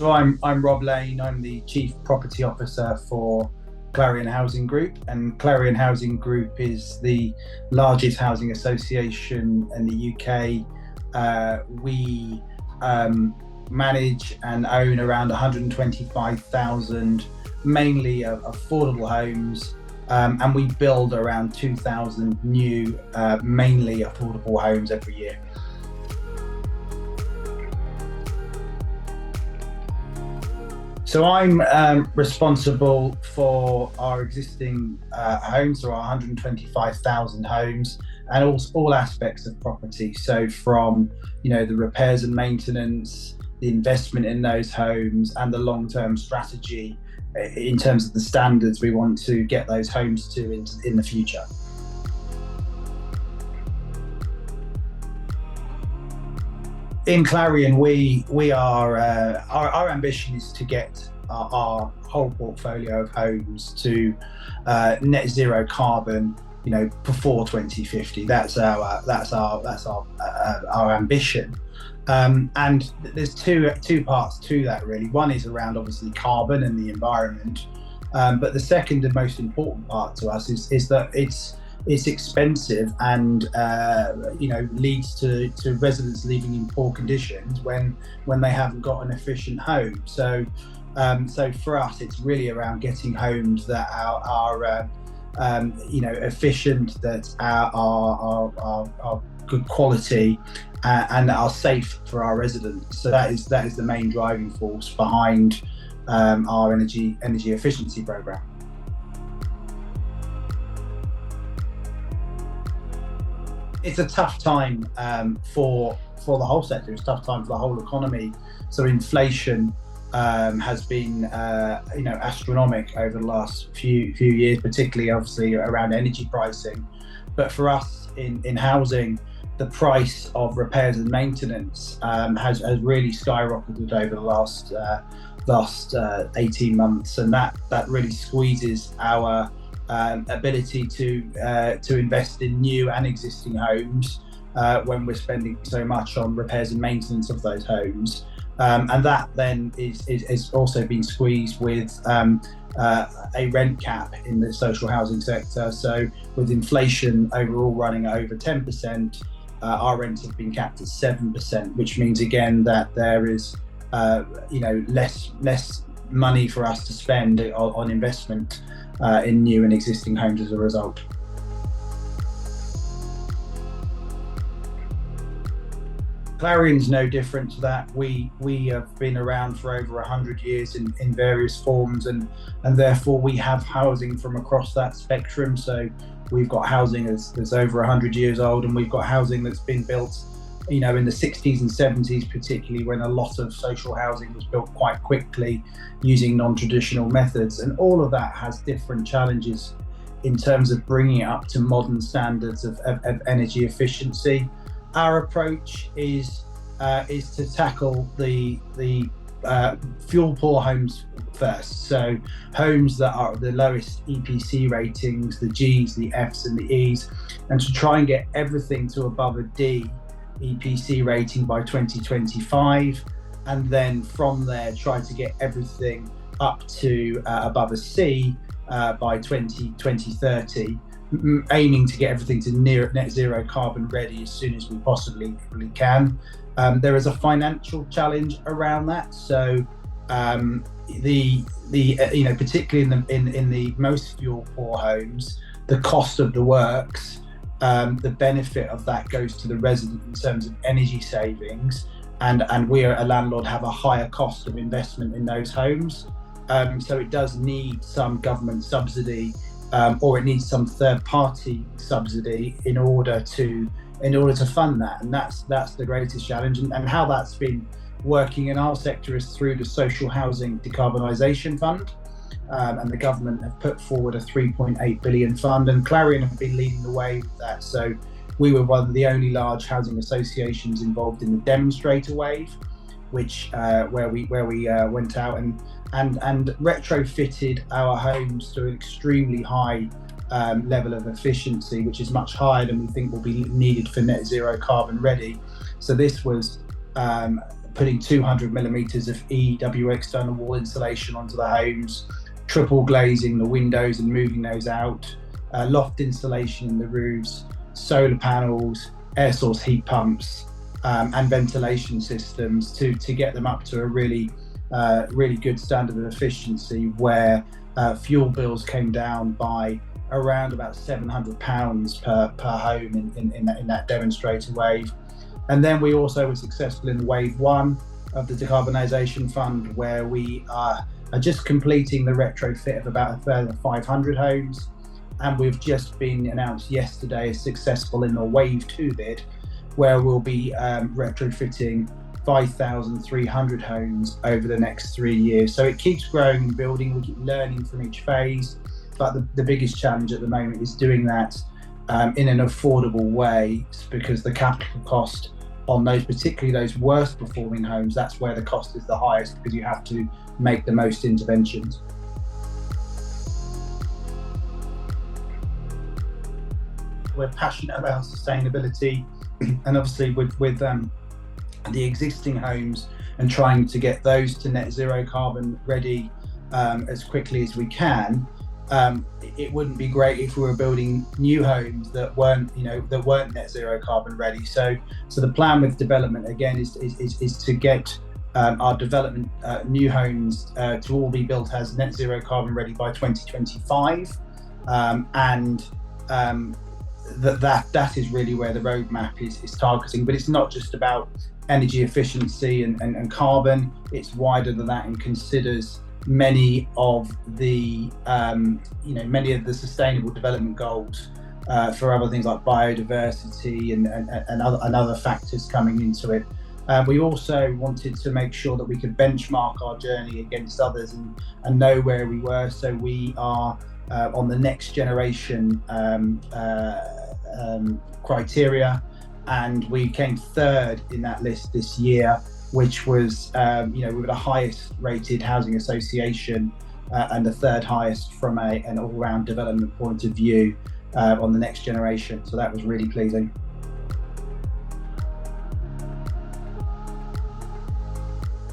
So I'm Rob Lane. I'm the Chief Property Officer for Clarion Housing Group, and Clarion Housing Group is the largest housing association in the UK. We manage and own around 125,000 mainly affordable homes, and we build around 2,000 new mainly affordable homes every year. So I'm responsible for our existing homes, so our 125,000 homes, and all aspects of property. So from the repairs and maintenance, the investment in those homes, and the long-term strategy in terms of the standards we want to get those homes to in the future. In Clarion, we are our ambition is to get our whole portfolio of homes to net zero carbon, before 2050. That's our ambition. And there's two parts to that really. One is around obviously carbon and the environment, but the second and most important part to us is that it's expensive and leads to residents living in poor conditions when they haven't got an efficient home. So for us, it's really around getting homes that are efficient, that are good quality, and are safe for our residents. So that is the main driving force behind our energy efficiency program. It's a tough time for the whole sector. It's a tough time for the whole economy. So inflation has been astronomical over the last few years, particularly obviously around energy pricing. But for us in housing, the price of repairs and maintenance has really skyrocketed over the last 18 months, and that really squeezes our ability to invest in new and existing homes when we're spending so much on repairs and maintenance of those homes. And that then is also been squeezed with a rent cap in the social housing sector. So with inflation overall running at over 10%, our rents have been capped at 7%, which means again that there is less money for us to spend on investment in new and existing homes as a result. Clarion's no different to that. We have been around for over 100 years in various forms, and therefore we have housing from across that spectrum. So we've got housing that's over 100 years old, and we've got housing that's been built in the 60s and 70s, particularly when a lot of social housing was built quite quickly using non-traditional methods. And all of that has different challenges in terms of bringing it up to modern standards of energy efficiency. Our approach is to tackle the fuel poor homes first. So homes that are the lowest EPC ratings, the Gs, the Fs and the Es, and to try and get everything to above a D EPC rating by 2025, and then from there try to get everything up to above a C by 2030, aiming to get everything to near net zero carbon ready as soon as we possibly can. There is a financial challenge around that. So particularly in the most fuel poor homes, the cost of the works, the benefit of that goes to the resident in terms of energy savings, and we are a landlord have a higher cost of investment in those homes. So it does need some government subsidy, or it needs some third-party subsidy in order to fund that, and that's the greatest challenge. And how that's been working in our sector is through the Social Housing Decarbonisation Fund, and the government have put forward a 3.8 billion fund, and Clarion have been leading the way with that. So we were one of the only large housing associations involved in the demonstrator wave, which where we went out and retrofitted our homes to an extremely high level of efficiency, which is much higher than we think will be needed for net zero carbon ready. So this was putting 200 millimeters of EW external wall insulation onto the homes, triple glazing the windows and moving those out, loft insulation in the roofs, solar panels, air source heat pumps, and ventilation systems to get them up to a really good standard of efficiency, where fuel bills came down by around about £700 per home in that demonstrator wave. And then we also were successful in wave one of the decarbonisation fund, where we are just completing the retrofit of about a further 500 homes. And we've just been announced yesterday as successful in the wave two bid, where we'll be retrofitting 5,300 homes over the next 3 years. So it keeps growing and building. We keep learning from each phase. But the biggest challenge at the moment is doing that in an affordable way, because the capital cost on those, particularly those worst performing homes, that's where the cost is the highest, because you have to make the most interventions. We're passionate about sustainability, and obviously with the existing homes and trying to get those to net zero carbon ready as quickly as we can. It wouldn't be great if we were building new homes that weren't net zero carbon ready. So the plan with development again is to get our development new homes to all be built as net zero carbon ready by 2025, and that is really where the roadmap is targeting. But it's not just about energy efficiency and carbon. It's wider than that and considers many of the sustainable development goals for other things like biodiversity and other factors coming into it. We also wanted to make sure that we could benchmark our journey against others and know where we were. So we are on the next generation criteria, and we came third in that list this year, which was, we were the highest rated housing association and the third highest from an all-round development point of view on the next generation. So that was really pleasing.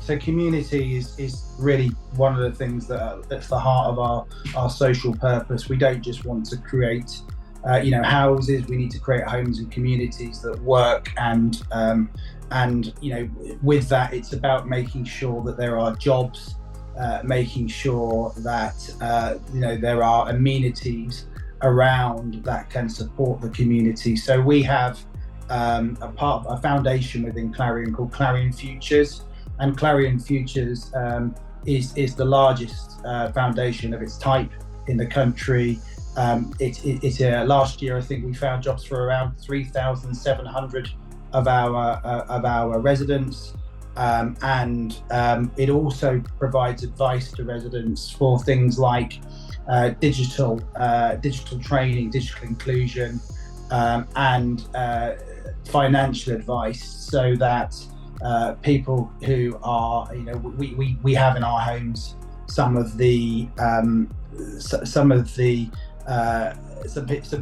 So community is really one of the things that's the heart of our social purpose. We don't just want to create houses. We need to create homes and communities that work, and with that, it's about making sure that there are jobs, making sure that there are amenities around that can support the community. So we have a foundation within Clarion called Clarion Futures, and Clarion Futures is the largest foundation of its type in the country. Last year, I think we found jobs for around 3,700 of our residents, and it also provides advice to residents for things like digital training, digital inclusion, and financial advice, so that people who are, we have in our homes some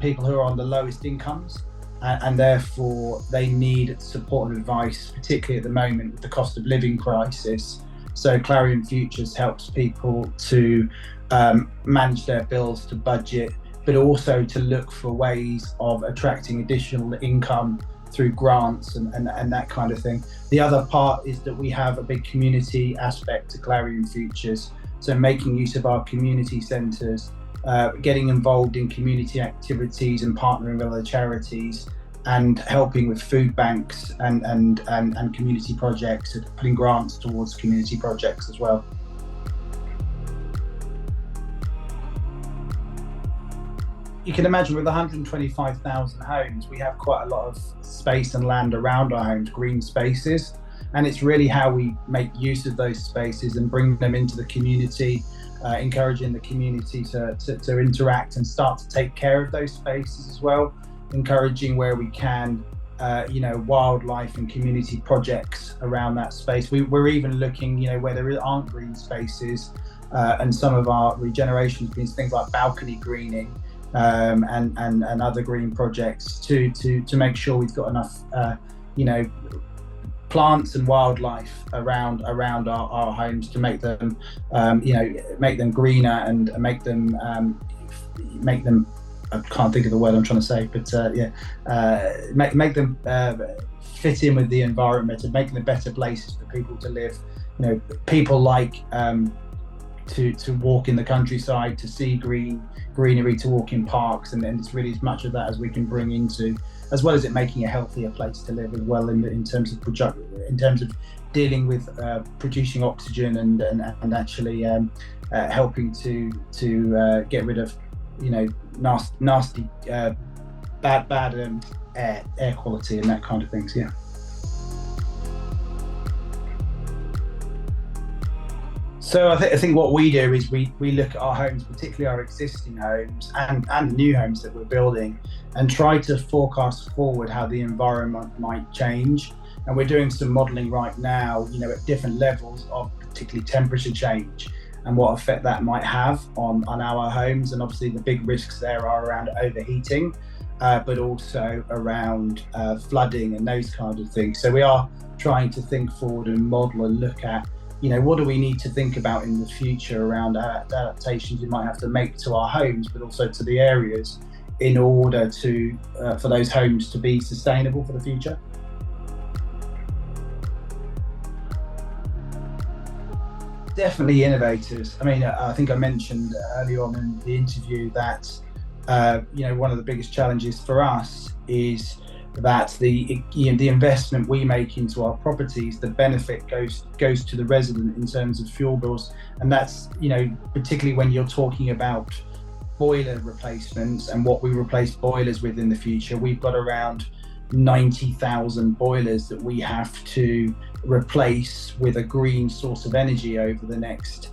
people who are on the lowest incomes, and therefore they need support and advice, particularly at the moment with the cost of living crisis. So Clarion Futures helps people to manage their bills, to budget, but also to look for ways of attracting additional income through grants and that kind of thing. The other part is that we have a big community aspect to Clarion Futures, so making use of our community centres, getting involved in community activities and partnering with other charities, and helping with food banks and community projects, and putting grants towards community projects as well. You can imagine with 125,000 homes, we have quite a lot of space and land around our homes, green spaces, and it's really how we make use of those spaces and bring them into the community, encouraging the community to interact and start to take care of those spaces as well, encouraging where we can, wildlife and community projects around that space. We're even looking, where there aren't green spaces, and some of our regeneration means things like balcony greening, and other green projects to make sure we've got enough plants and wildlife around our homes to make them make them greener and make them I can't think of the word I'm trying to say, but make them fit in with the environment and make them better places for people to live. People like to walk in the countryside, to see greenery, to walk in parks, and it's really as much of that as we can bring into, as well as it making a healthier place to live as well in terms of dealing with producing oxygen and actually helping to get rid of nasty bad air quality and that kind of things. Yeah. So I think what we do is we look at our homes, particularly our existing homes and new homes that we're building, and try to forecast forward how the environment might change. And we're doing some modelling right now, at different levels of particularly temperature change and what effect that might have on our homes. And obviously the big risks there are around overheating, but also around flooding and those kinds of things. So we are trying to think forward and model and look at what do we need to think about in the future around adaptations we might have to make to our homes, but also to the areas in order to for those homes to be sustainable for the future. Definitely innovators. I mean, I think I mentioned earlier on in the interview that one of the biggest challenges for us is that the investment we make into our properties, the benefit goes to the resident in terms of fuel bills, and that's particularly when you're talking about boiler replacements and what we replace boilers with in the future. We've got around 90,000 boilers that we have to replace with a green source of energy over the next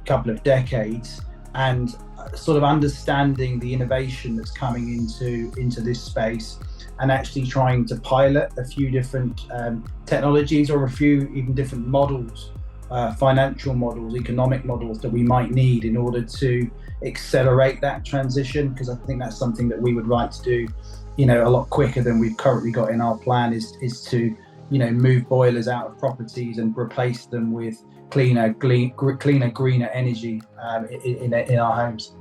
couple of decades, and sort of understanding the innovation that's coming into this space, and actually trying to pilot a few different technologies or a few even different models, financial models, economic models that we might need in order to accelerate that transition, because I think that's something that we would like to do a lot quicker than we've currently got in our plan, is to move boilers out of properties and replace them with cleaner, greener energy in our homes.